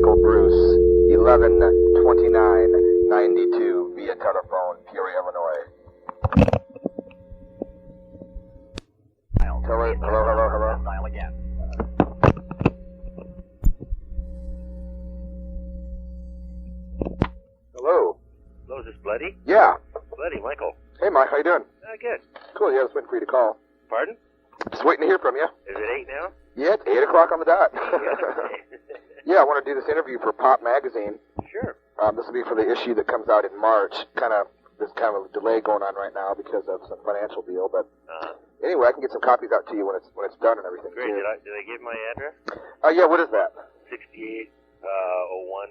Michael Bruce, 11-29-92 via telephone, Peoria, Illinois. Hello. Dial again. Hello. Hello, is this Bloody? Yeah. Bloody, Michael. Hey, Mike, how you doing? Good. Cool, yeah, I was waiting for you to call. Pardon? Just waiting to hear from you. Is it 8 now? Yeah, it's 8 o'clock on the dot. Yeah, I want to do this interview for Pop Magazine. Sure. This will be for the issue that comes out in March. There's kind of a delay going on right now because of some financial deal, but anyway, I can get some copies out to you when it's done and everything. Great. Too. Did I give my address? Yeah, what is that? 6801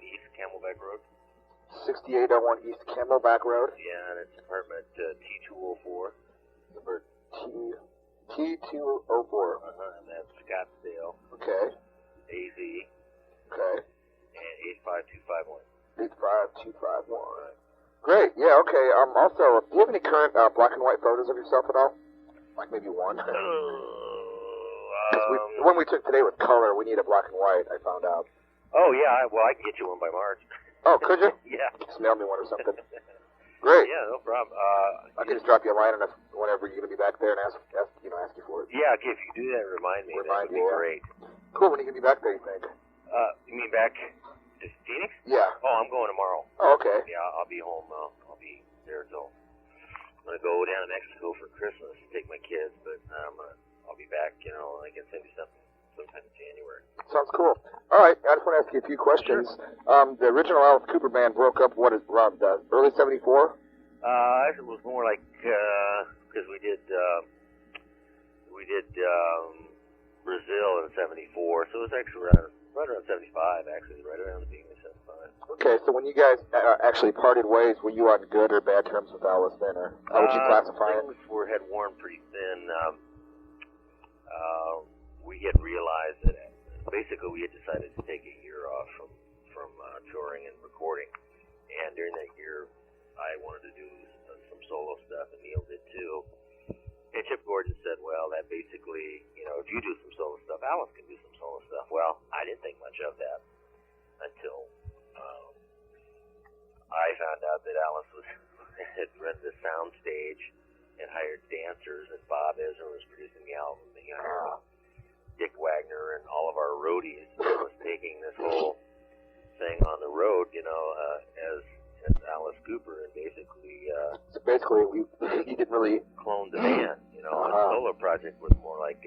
East Camelback Road. 6801 East Camelback Road. Yeah, and it's apartment T204. Number T204. And that's Scottsdale. Okay. AZ. Okay. And 85251. 85251. Great. Yeah. Okay. Also, do you have any current black and white photos of yourself at all? Like maybe one. The one we took today was color. We need a black and white. I found out. Oh yeah. Well, I can get you one by March. Oh, could you? Yeah. Just mail me one or something. Great. Yeah, no problem. I can just drop you a line whenever you're gonna be back there and ask you for it. Yeah. If you do that, remind me. That would be great. Cool. When are you gonna be back there? You think? You mean back to Phoenix? Yeah. Oh, I'm going tomorrow. Oh, okay. Yeah, I'll be home. I'll be there till I'm gonna go down to Mexico for Christmas and take my kids, but I'll be back. I can send you something sometime in January. Sounds cool. All right, I just want to ask you a few questions. Sure. The original Alice Cooper band broke up. What is around early '74? It was more like because we did Brazil in '74, so it was actually right around '75. Actually, right around the beginning of '75. Okay, so when you guys actually parted ways, were you on good or bad terms with Alice then, or how would you classify it? Things had worn pretty thin. We had realized that basically we had decided to take a year off from touring and recording, and during that year I wanted to do some solo stuff, and Neil did too. And Chip Gordon said, well, that basically, if you do some solo stuff, Alice can do some solo stuff. Well, I didn't think much of that until I found out that Alice had rented a sound stage and hired dancers, and Bob Ezra was producing the album. Dick Wagner and all of our roadies was taking this whole thing on the road, as Alice Cooper, and basically you didn't really clone the band. A solo project was more like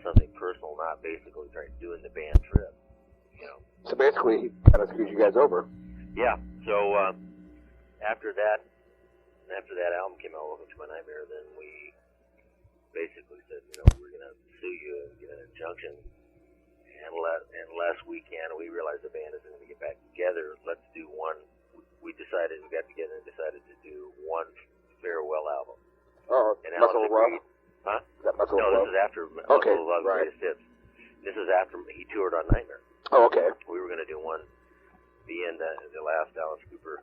something personal, not basically doing the band trip. So basically, he kind of screwed you guys over. Yeah. So after that album came out, Welcome to My Nightmare, then we basically said, we're gonna sue you and get an injunction. And last weekend we realized the band isn't going to get back together. Let's do one. We got together and decided to do one farewell album. Oh, and Muscle of Love? Huh? That Muscle of No, Love? this is after Muscle of Love, right. Greatest Hits. This is after he toured on Nightmare. Oh, okay. We were going to do one, the last Alice Cooper,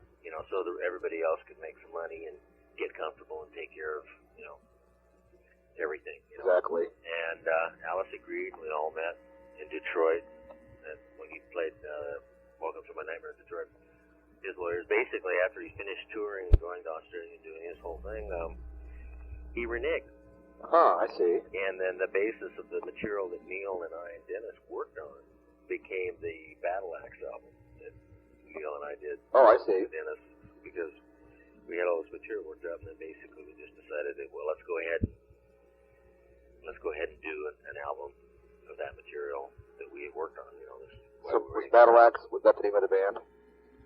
so that everybody else could make some money and get comfortable and take care of, everything. Exactly. And Alice agreed. We all met in Detroit, and when he played Welcome to My Nightmare in Detroit. His lawyers, basically, after he finished touring and going to Australia and doing his whole thing, he reneged. I see. And then the basis of the material that Neil and I and Dennis worked on became the Battle Axe album that Neil and I did. Oh, I see. With Dennis, because we had all this material worked up, and then basically we just decided that, well, let's go ahead and do an album of that material that we had worked on. So was Battle Axe, was that the name of the band?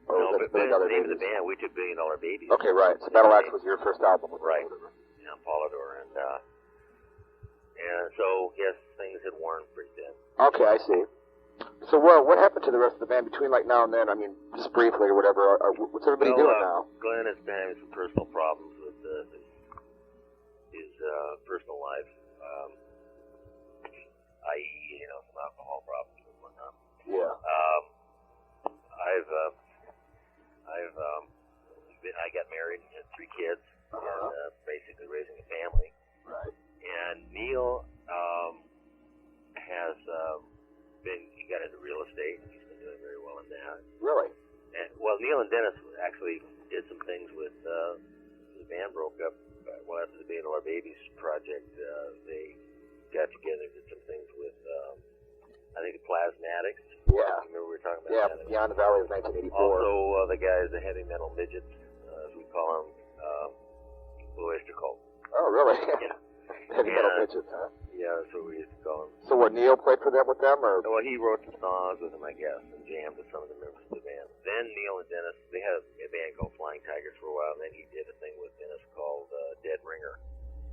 Or no, was but the name Babies? of the band, we took $1 Billion Babies. Okay, right. So Battle Axe was your first album. Right. Yeah, Polydor. And so, yes, things had worn pretty thin. Okay, I see. So what happened to the rest of the band between now and then? I mean, just briefly or whatever. What's everybody doing now? Glenn has been having some personal problems with his personal life, i.e., some alcohol problems and whatnot. Yeah. I got married and had 3 kids, and basically raising a family. Right. And Neil has he got into real estate, and he's been doing very Neil and Dennis actually did some things with the band broke up. Well, after the Band of Our Babies project, they got together and did some things with, I think, the Plasmatics. Yeah. Remember we were talking about that? Beyond the Valley of 1984. Also, the guys, the heavy metal midgets, as we call them, Blue Oyster Cult. Oh, really? Yeah. Heavy metal midgets, huh? Yeah, that's what we used to call them. So what, Neil played for them with them, or? Well, he wrote some songs with them, I guess, and jammed with some of the members of the band. Then Neil and Dennis, they had a band called Flying Tigers for a while, and then he did a thing with Dennis called Dead Ringer.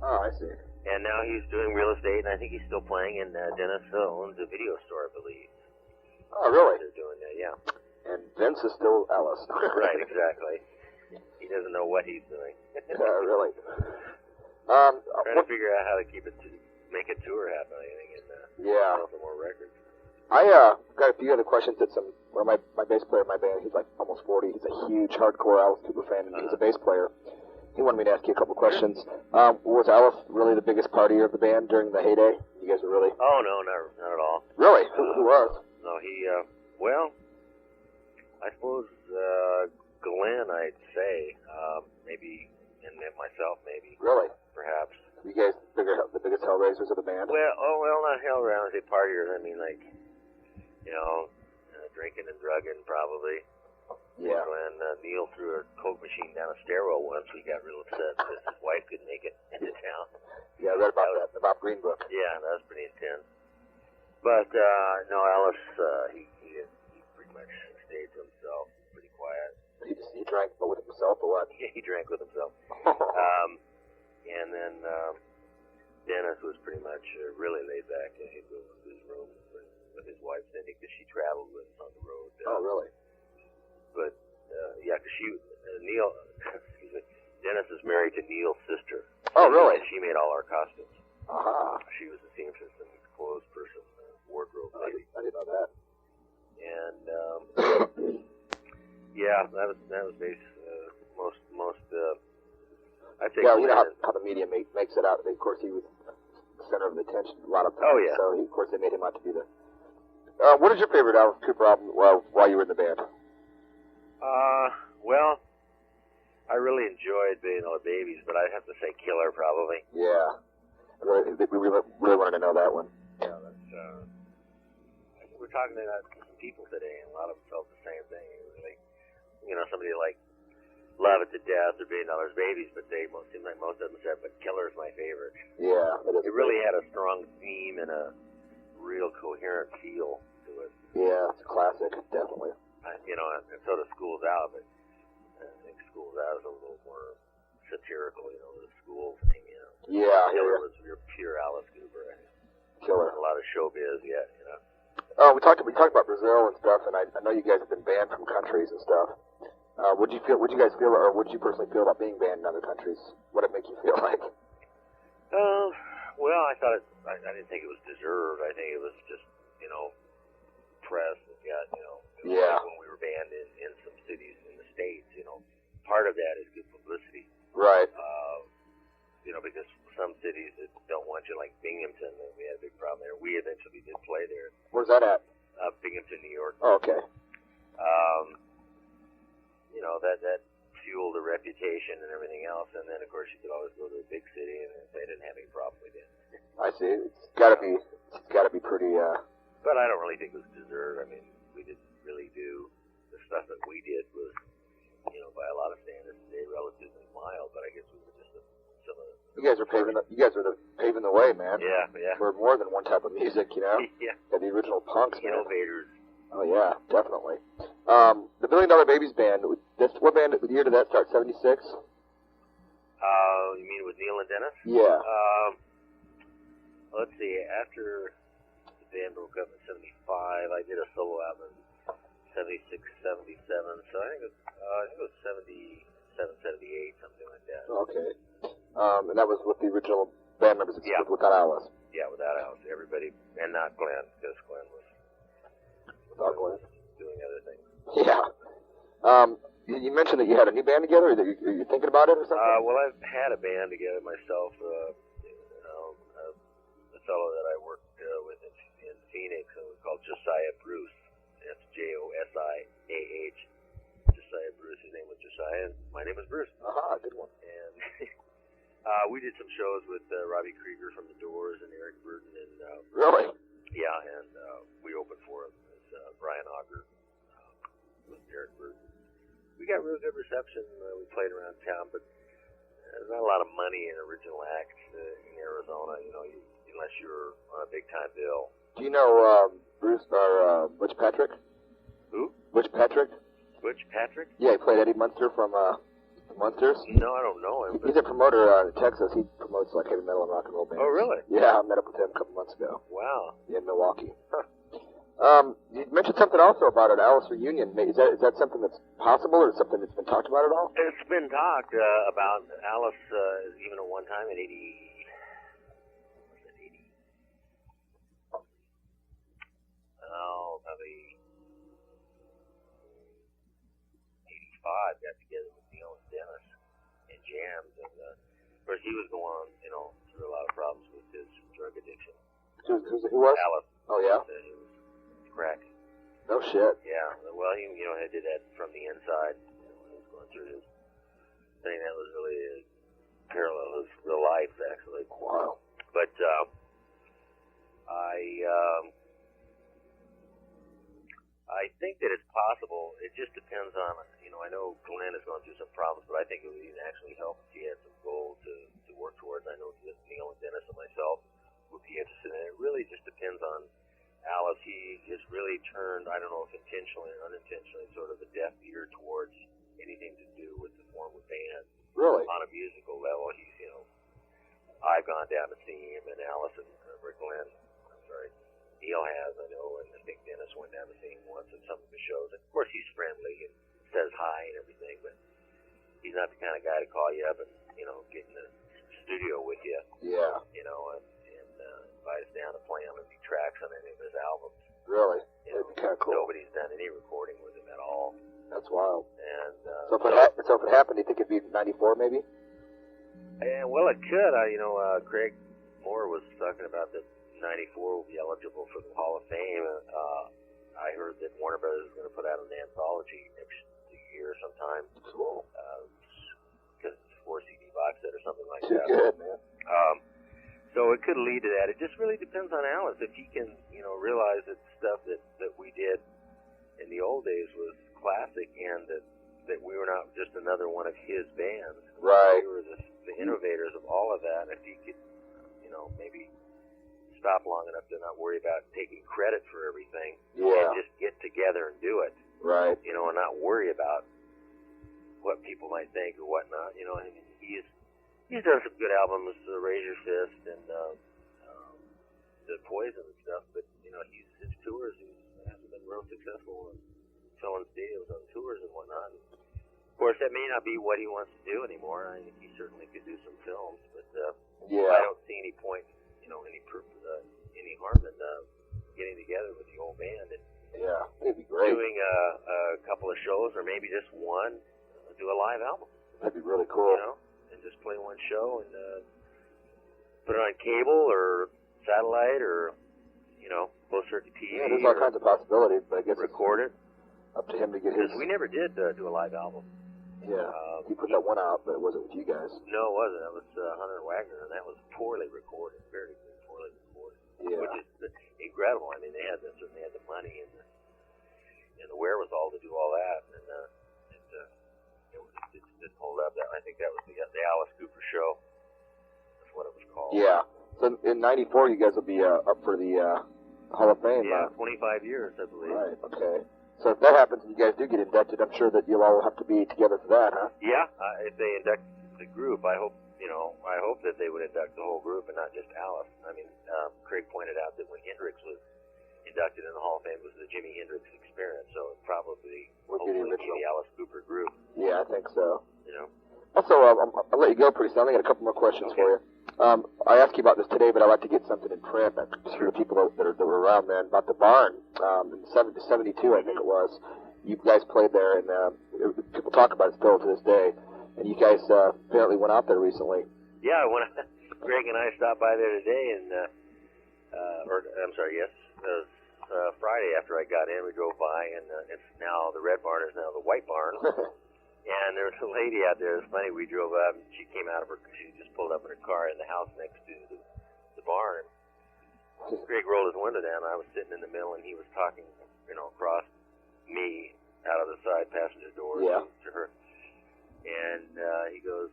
Oh, I see. And now he's doing real estate, and I think he's still playing, and Dennis owns a video store, I believe. Oh, really? They're doing that, yeah. And Vince is still Ellis. Right, exactly. He doesn't know what he's doing. Really. Trying to figure out how to make a tour happen, I think, and yeah. some more records. I got a few other questions that my bass player in my band, he's like almost 40. He's a huge hardcore Alice Cooper fan, and he's a bass player. He wanted me to ask you a couple questions. Was Alice really the biggest partier of the band during the heyday? You guys were really? Oh, no, not at all. Really? Who was? No, well, I suppose Glenn, I'd say, maybe, and then myself, maybe. Really? Perhaps. You guys the biggest hellraisers of the band? Well, not hell around, I say partiers. I mean, like, drinking and drugging, probably. Yeah. When Neil threw a Coke machine down a stairwell once, we got real upset because his wife couldn't make it into town. Yeah, I read about that, about Green Book. Yeah, that was pretty intense. But, no, Alice, he pretty much stayed to himself, pretty quiet. He drank with himself, or what? Yeah, he drank with himself. And then Dennis was pretty much really laid back. He'd go to his room with his wife, Cindy, because she traveled with us on the road. Oh, really? But, yeah, because Neil, excuse me, Dennis is married to Neil's sister. Oh, really? And she made all our costumes. Uh-huh. She was the seamstress and clothes person, wardrobe I lady. didn't know that. And, yeah, that was basically most I'd say. Yeah, you know how the media makes it out. Of course, he was the center of the attention a lot of times. Oh, yeah. So, of course, they made him out to be the... what is your favorite Alice Cooper album while you were in the band? Well, I really enjoyed Band of Our Babies, but I'd have to say Killer, probably. Yeah. We really wanted to know that one. Yeah, that's, we're talking to some people today, and a lot of them felt the same thing. It was like, somebody like Love It to Death or Band of Our Babies, but seemed like most of them said, but Killer is my favorite. Yeah. It really had a strong theme and a real coherent feel to it. Yeah, it's a classic, definitely. And so does School's Out, but I think School's Out is a little more satirical, the school thing, Yeah. Killer was your pure Alice Cooper. Killer. A lot of showbiz yet, Oh, we talked about Brazil and stuff, and I know you guys have been banned from countries and stuff. Would you guys feel, or would you personally feel about being banned in other countries? What did it make you feel like? Well, I thought I didn't think it was deserved. I think it was just, press that got, Yeah. like when we were banned in some cities in the States, part of that is good publicity. Right. Because some cities that don't want you, like Binghamton, we had a big problem there. We eventually did play there. Where's that at? Binghamton, New York. Oh, okay. That fueled the reputation and everything else. And then, of course, you could always go to a big city, and if they didn't have any problem, we did. I see. It's got to be pretty. But I don't really think it was deserved. I mean, we didn't really do the stuff that we did was, by a lot of standards today, relatively mild. But I guess we were just some of the. You guys are paving the way, man. Yeah. For more than one type of music, Yeah. Yeah, the original punks, man. Innovators. Oh yeah, definitely. The $1 Billion Babies band. What year did that start? 76. You mean with Neil and Dennis? Yeah. Let's see. After the band broke up in '75, I did a solo album in '76, '77. So I think it was 77, 78, something like that. Okay. And that was with the original band members, Yeah. without Alice. Yeah, without Alice, everybody, and not Glenn, because Glenn was doing other things. Yeah. You mentioned that you had a new band together. Are you thinking about it or something? Well, I've had a band together myself. A fellow that I worked with in Phoenix, called Josiah Bruce. That's Josiah, we did some shows with Robbie Krieger from The Doors and Eric Burden, and Really? yeah, and we opened for him as Brian Auger with Eric Burden. We got real good reception. We played around town, but there's not a lot of money in original acts in Arizona, unless you're on a big-time bill. Do you know Bruce or Butch Patrick? Who? Butch Patrick? Butch Patrick? Yeah, he played Eddie Munster from Munsters. No, I don't know him. He's a promoter in Texas. He promotes like heavy metal and rock and roll bands. Oh, really? Yeah, I met up with him a couple months ago. Wow. In Milwaukee. Huh. You mentioned something also about an Alice reunion. Is that something that's possible, or something that's been talked about at all? It's been talked about. Alice, even at one time in 85, got together with Neil and Dennis and jammed, and of course he was going, through a lot of problems with his drug addiction. Who was? Alice. Oh yeah. He was crack. No shit. Yeah. Well, he did that from the inside. He was going through his thing that was really parallel his real life, actually. Wow. But I think that it's possible. It just depends on, I know Glenn has gone through some problems, but I think it would even actually help if he had some goal to work towards. I know Neil and Dennis and myself would be interested in it. It really just depends on Alice. He has really turned, I don't know if intentionally or unintentionally, sort of a deaf ear towards anything to do with the form of band. Really? On a musical level, he's, I've gone down to see him, and Alice and Neil has, I know, and I think Dennis went down to see him once at some of the shows. And of course, he's friendly and says hi and everything, but he's not the kind of guy to call you up and, get in the studio with you. Yeah. And invite us down to play on any tracks on any of his albums. That'd be kind of cool. Nobody's done any recording with him at all. That's wild. And so if it happened, do you think it'd be '94 maybe? Well, it could. Craig Moore was talking about that 94 will be eligible for the Hall of Fame. I heard that Warner Brothers is going to put out an anthology next year sometime. Cool. Because it's a 4 CD box set or something like Too that. Good, man. So it could lead to that. It just really depends on Alice. If he can, realize that stuff that we did in the old days was classic, and that we were not just another one of his bands. Right. We were the innovators of all of that. If he could, maybe stop long enough to not worry about taking credit for everything, and just get together and do it. Right. And not worry about what people might think or whatnot. He's done some good albums, Raise Your Fist and the Poison and stuff, but his tours hasn't been real successful, and filling stadiums on tours and whatnot. And of course, that may not be what he wants to do anymore. I think he certainly could do some films, but I don't see any point, any harm in getting together with the old band and it'd be great. doing a couple of shows, or maybe just one, do a live album. That'd be really cool. And just play one show and put it on cable or satellite or close circuit TV. Yeah, there's all kinds of possibilities, but I guess record it. Up to him to get his. We never did do a live album. Yeah, he put that one out, but it wasn't with you guys. No, it wasn't. That was Hunter Wagner, and that was poorly recorded, very poorly recorded. Yeah. Which is incredible. I mean, they certainly had the money and the wherewithal to do all that, and it didn't hold up. I think that was the Alice Cooper show. That's what it was called. Yeah. So in '94, you guys will be up for the Hall of Fame. Yeah, 25 years, I believe. Right. Okay. So if that happens and you guys do get inducted, I'm sure that you'll all have to be together for that, huh? Yeah. If they induct the group, I hope that they would induct the whole group and not just Alice. I mean, Craig pointed out that when Hendrix was inducted in the Hall of Fame, it was the Jimi Hendrix Experience, so it probably hopefully be the Alice Cooper group. Yeah, I think so. Also, I'll let you go pretty soon. I got a couple more questions for you. I asked you about this today, but I'd like to get something in print for the people that were around then about the barn in 72, I think it was. You guys played there, and people talk about it still to this day. And you guys apparently went out there recently. Yeah, Greg and I stopped by there today, and it was Friday after I got in. We drove by, and it's now the red barn is now the white barn. And there was a lady out there. It was funny. We drove up, and she came out of her. She just pulled up in her car in the house next to the barn. Greg rolled his window down. I was sitting in the middle, and he was talking, across me out of the side passenger door to her. And he goes,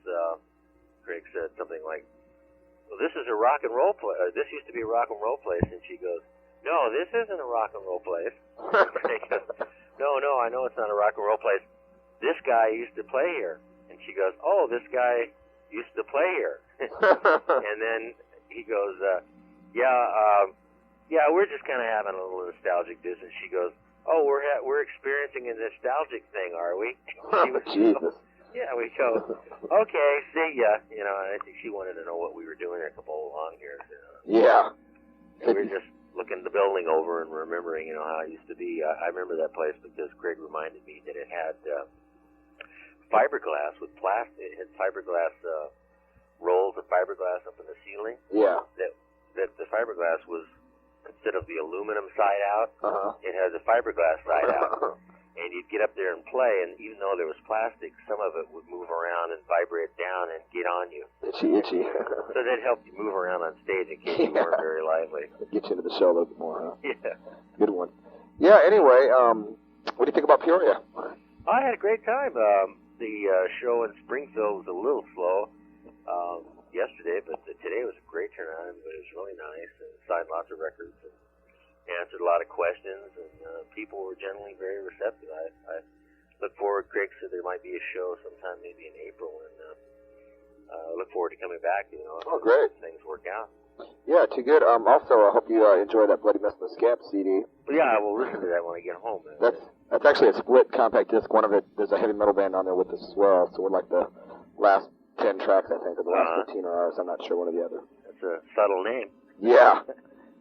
Greg said something like, "Well, this is a rock and roll place. This used to be a rock and roll place." And she goes, "No, this isn't a rock and roll place." Greg goes, No, I know it's not a rock and roll place. This guy used to play here." And she goes, "Oh, this guy used to play here." And then he goes, yeah, we're just kind of having a little nostalgic business." She goes, "Oh, we're experiencing a nostalgic thing, are we?" Jesus. Yeah, we go, "Okay, see ya." I think she wanted to know what we were doing a couple along here. Yeah. And we were just looking the building over and remembering, how it used to be. I remember that place because Craig reminded me that it had fiberglass with plastic. It had fiberglass rolls of fiberglass up in the ceiling. Yeah. That the fiberglass was, instead of the aluminum side out, it had the fiberglass side out. And you'd get up there and play, and even though there was plastic, some of it would move around and vibrate down and get on you. Itchy. So that helped you move around on stage in case you weren't very lively. Get you into the show a little bit more, huh? Yeah. Good one. Yeah, anyway, what do you think about Peoria? I had a great time. The show in Springfield was a little slow yesterday, but today was a great turnout. It was really nice, and signed lots of records and answered a lot of questions, and people were generally very receptive. I look forward. Craig said there might be a show sometime maybe in April, and I look forward to coming back. Oh, great. If things work out. Yeah, too good. Also, I hope you enjoy that Bloody Mess in the Scamp CD. Well, yeah, I will listen to that when I get home. That's actually a split compact disc. One of it, there's a heavy metal band on there with us as well, so we're like the last 10 tracks, I think, or the last 15 are ours. I'm not sure one or the other. That's a subtle name. Yeah.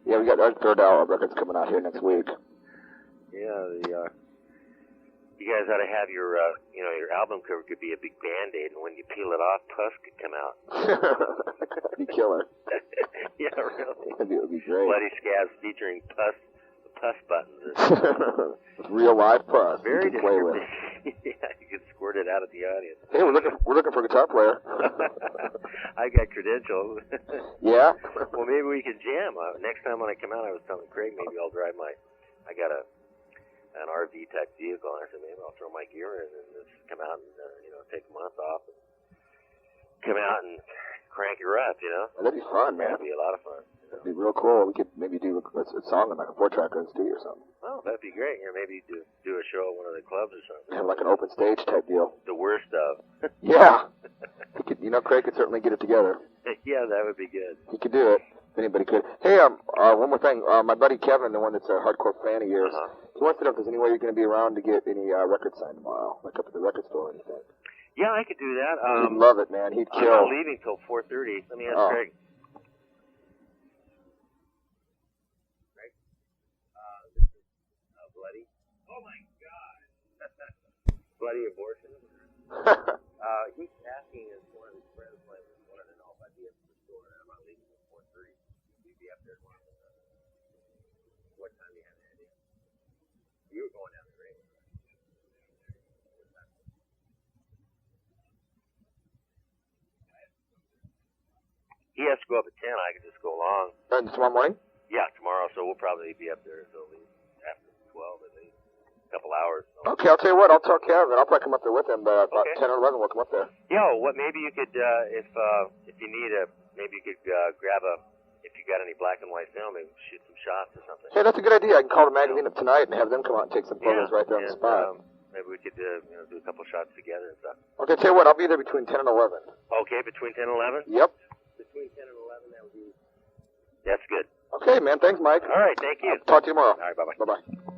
Yeah, we got our third record's coming out here next week. Yeah, you guys ought to have your album cover could be a big Band-Aid, and when you peel it off, pus could come out. That'd be killer. Yeah, really. It would be great. Bloody Scabs featuring pus buttons. With real live pus. Very you can play with. Yeah, you can squirt it out at the audience. Hey, we're looking for a guitar player. I got credentials. Yeah? Well, maybe we can jam. Next time when I come out, I was telling Craig maybe I'll drive I got an RV type vehicle, and I said maybe I'll throw my gear in and just come out and take a month off and come out and crank her up. That'd be fun, man. That'd be a lot of fun. That'd be real cool. We could maybe do a song in like a 4-tracker in the studio or something. Oh, that'd be great. Maybe do a show at one of the clubs or something. Yeah, like an open stage type deal. The worst of. Yeah. Craig could certainly get it together. Yeah, that would be good. He could do it. If anybody could. Hey, one more thing. My buddy Kevin, the one that's a hardcore fan of yours, he wants to know if there's any way you're going to be around to get any records signed tomorrow, like up at the record store or anything. Yeah, I could do that. He'd love it, man. He'd kill. I'm not leaving till 4:30. Let me ask Craig. Craig? This is Bloody. Oh, my God. Bloody abortion. He's asking if one of his friends wanted to know if I'd be at the store, and I'm not leaving till 4:30. You'd be up there tomorrow. What time do you have that idea? You were going down the road. He has to go up at 10. I could just go along. Tomorrow morning? Yeah, tomorrow. So we'll probably be up there until after 12 at least. A couple hours. So. Okay, I'll tell you what. I'll tell Kevin. I'll probably come up there with him, but about 10 or 11 we'll come up there. Yeah, maybe you could, if you need maybe you could grab if you got any black and white film, maybe shoot some shots or something. Hey, that's a good idea. I can call the magazine up tonight and have them come out and take some photos right there on the spot. Maybe we could do a couple shots together and stuff. Okay, tell you what. I'll be there between 10 and 11. Okay, between 10 and 11? Yep. Between 10 and 11, that would be... That's good. Okay, man. Thanks, Mike. All right, thank you. I'll talk to you tomorrow. All right, bye-bye. Bye-bye.